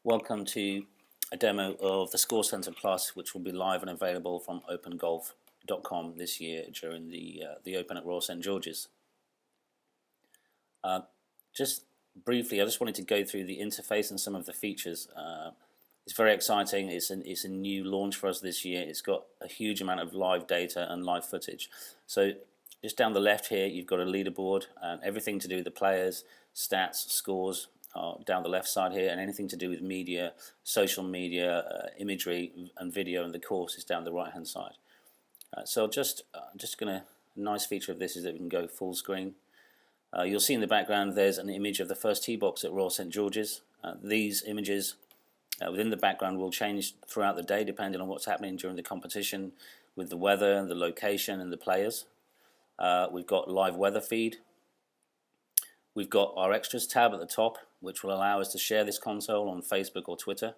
Welcome to a demo of the Score Center Plus, which will be live and available from OpenGolf.com this year during the Open at Royal St George's. Just briefly, I just wanted to go through the interface and some of the features. It's very exciting. It's a new launch for us this year. It's got a huge amount of live data and live footage. So just down the left here, you've got a leaderboard and everything to do with the players, stats, scores are down the left side here, and anything to do with media, social media, imagery and video and the course is down the right hand side. So just a nice feature of this is that we can go full screen. You'll see in the background there's an image of the first tee box at Royal St George's. These images within the background will change throughout the day depending on what's happening during the competition with the weather and the location and the players. We've got live weather feed. We've got our extras tab at the top, which will allow us to share this console on Facebook or Twitter.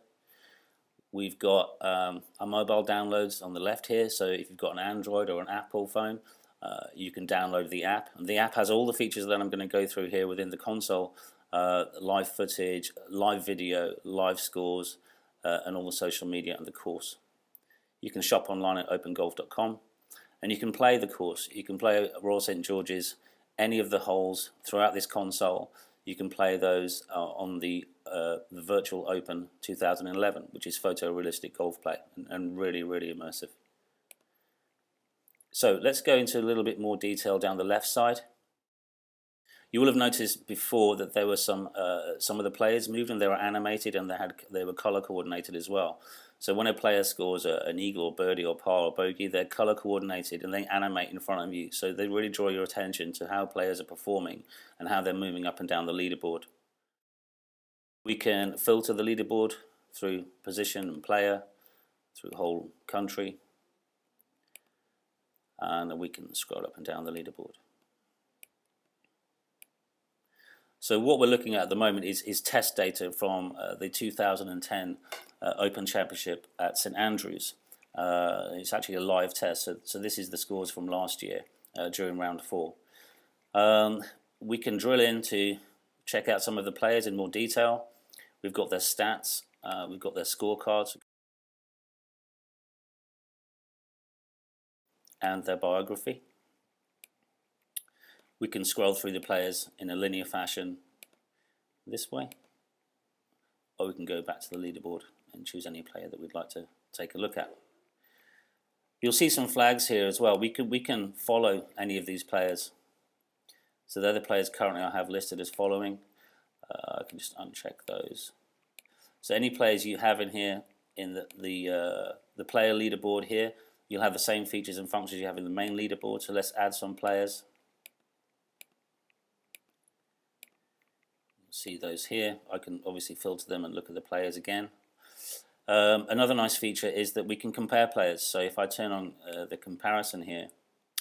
We've got our mobile downloads on the left here, so if you've got an Android or an Apple phone, you can download the app. And the app has all the features that I'm going to go through here within the console, live footage, live video, live scores, and all the social media and the course. You can shop online at OpenGolf.com, and you can play the course. You can play Royal St George's, any of the holes throughout this console. You can play those on the Virtual Open 2011, which is photorealistic golf play and really, really immersive. So let's go into a little bit more detail down the left side. You will have noticed before that there were some of the players moved and they were animated and they were color coordinated as well. So when a player scores an eagle or birdie or par or bogey, they're color coordinated and they animate in front of you. So they really draw your attention to how players are performing and how they're moving up and down the leaderboard. We can filter the leaderboard through position and player, through whole country, and we can scroll up and down the leaderboard. So what we're looking at the moment is test data from the 2010 Open Championship at St Andrews. It's actually a live test, so this is the scores from last year during round 4. We can drill in to check out some of the players in more detail. We've got their stats, we've got their scorecards and their biography. We can scroll through the players in a linear fashion this way, or we can go back to the leaderboard and choose any player that we'd like to take a look at. You'll see some flags here as well. We can follow any of these players. So they're the players currently I have listed as following. I can just uncheck those. So any players you have in here in the player leaderboard here, you'll have the same features and functions you have in the main leaderboard. So let's add some players. See those here. I can obviously filter them and look at the players again. Another nice feature is that we can compare players. So if I turn on the comparison here,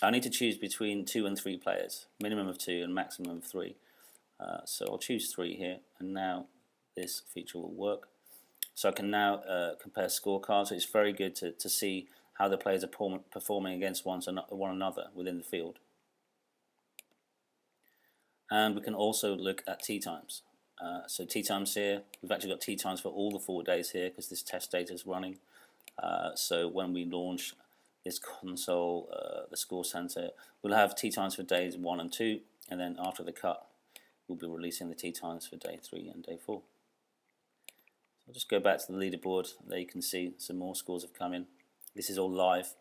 I need to choose between 2 and 3 players, minimum of 2 and maximum of 3. So I'll choose 3 here, and now this feature will work. So I can now compare scorecards. So it's very good to see how the players are performing against one another within the field. And we can also look at tee times. So tee times here, we've actually got tee times for all the 4 days here because this test data is running. So when we launch this console, the Score Center, we'll have tee times for days 1 and 2, and then after the cut, we'll be releasing the tee times for day 3 and day 4. So I'll just go back to the leaderboard. There you can see some more scores have come in. This is all live.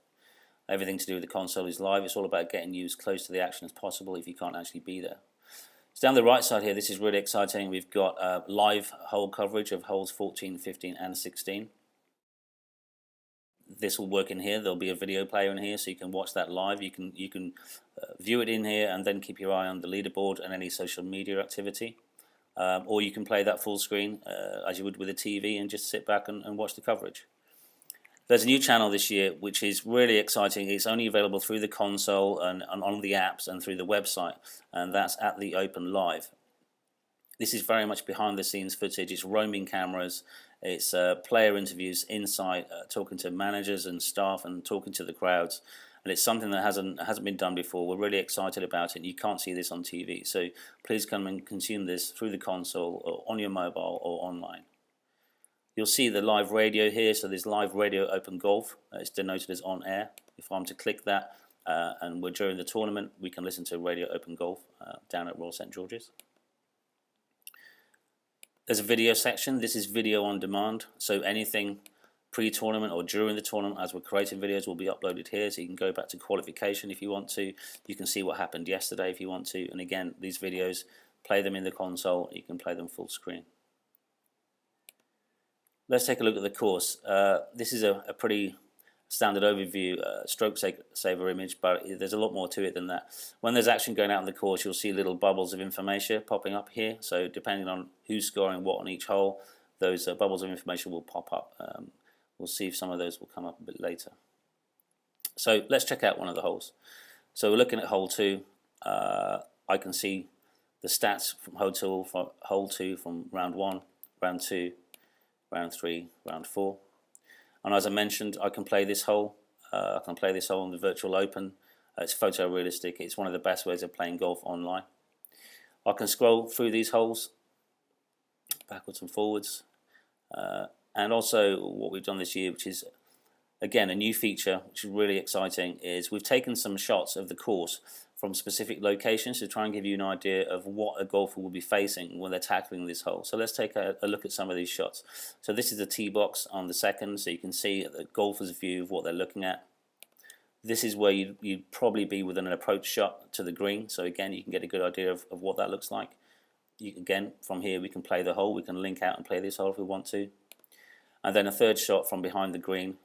Everything to do with the console is live. It's all about getting you as close to the action as possible if you can't actually be there. So down the right side here, this is really exciting. We've got live hole coverage of holes 14, 15 and 16. This will work in here. There'll be a video player in here so you can watch that live. You can view it in here and then keep your eye on the leaderboard and any social media activity. Or you can play that full screen as you would with a TV and just sit back and watch the coverage. There's a new channel this year which is really exciting. It's only available through the console and on the apps and through the website, and that's at the Open Live. This is very much behind the scenes footage. It's roaming cameras, it's player interviews inside, talking to managers and staff and talking to the crowds, and it's something that hasn't been done before. We're really excited about it. You can't see this on TV, so please come and consume this through the console or on your mobile or online. You'll see the live radio here, so there's live radio Open Golf. It's denoted as on air. If I'm to click that and we're during the tournament, we can listen to Radio Open Golf down at Royal St George's. There's a video section. This is video on demand, so anything pre-tournament or during the tournament as we're creating videos will be uploaded here, so you can go back to qualification if you want to. You can see what happened yesterday if you want to, and again, these videos, play them in the console, you can play them full screen. Let's take a look at the course. This is a pretty standard overview, stroke saver image, but there's a lot more to it than that. When there's action going out on the course, you'll see little bubbles of information popping up here, so depending on who's scoring what on each hole, those bubbles of information will pop up. We'll see if some of those will come up a bit later. So let's check out one of the holes. So we're looking at hole 2. I can see the stats from hole 2 from round 1, round 2, round 3, round 4. And as I mentioned, I can play this hole. I can play this hole in the Virtual Open. It's photorealistic. It's one of the best ways of playing golf online. I can scroll through these holes backwards and forwards. And also what we've done this year, which is again a new feature, which is really exciting, is we've taken some shots of the course from specific locations to try and give you an idea of what a golfer will be facing when they're tackling this hole. So let's take a look at some of these shots. So this is the tee box on the second, so you can see the golfer's view of what they're looking at. This is where you'd probably be with an approach shot to the green, so again you can get a good idea of what that looks like. Again, from here we can play the hole, we can link out and play this hole if we want to. And then a third shot from behind the green,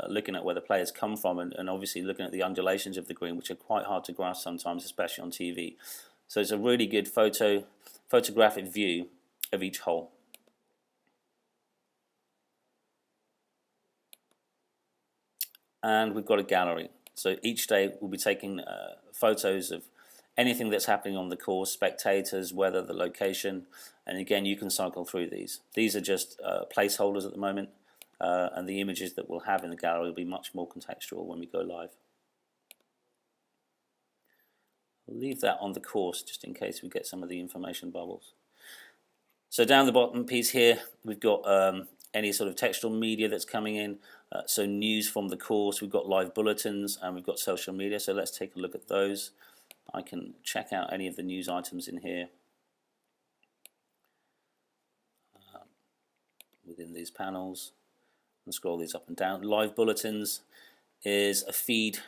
looking at where the players come from, and obviously looking at the undulations of the green, which are quite hard to grasp sometimes, especially on TV. So it's a really good photographic view of each hole. And we've got a gallery. So each day we'll be taking photos of anything that's happening on the course, spectators, weather, the location, and again you can cycle through these. These are just placeholders at the moment, and the images that we'll have in the gallery will be much more contextual when we go live. I'll leave that on the course just in case we get some of the information bubbles. So down the bottom piece here we've got any sort of textual media that's coming in, so news from the course, we've got live bulletins, and we've got social media, so let's take a look at those. I can check out any of the news items in here within these panels and scroll these up and down. Live bulletins is a feed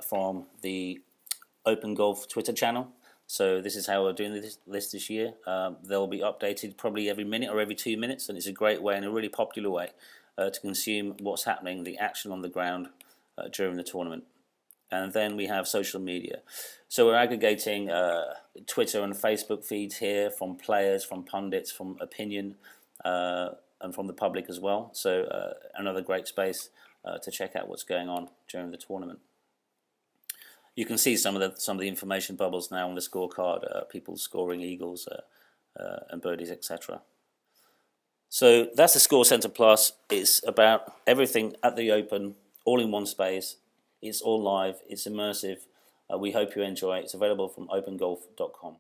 from the Open Golf Twitter channel. So this is how we're doing this year. They'll be updated probably every minute or every 2 minutes, and it's a great way and a really popular way to consume what's happening, the action on the ground during the tournament. And then we have social media. So we're aggregating Twitter and Facebook feeds here from players, from pundits, from opinion, and from the public as well. So another great space to check out what's going on during the tournament. You can see some of the information bubbles now on the scorecard, people scoring eagles and birdies, etc. So that's the Score Center Plus. It's about everything at the Open, all in one space. It's all live, it's immersive. We hope you enjoy it. It's available from opengolf.com.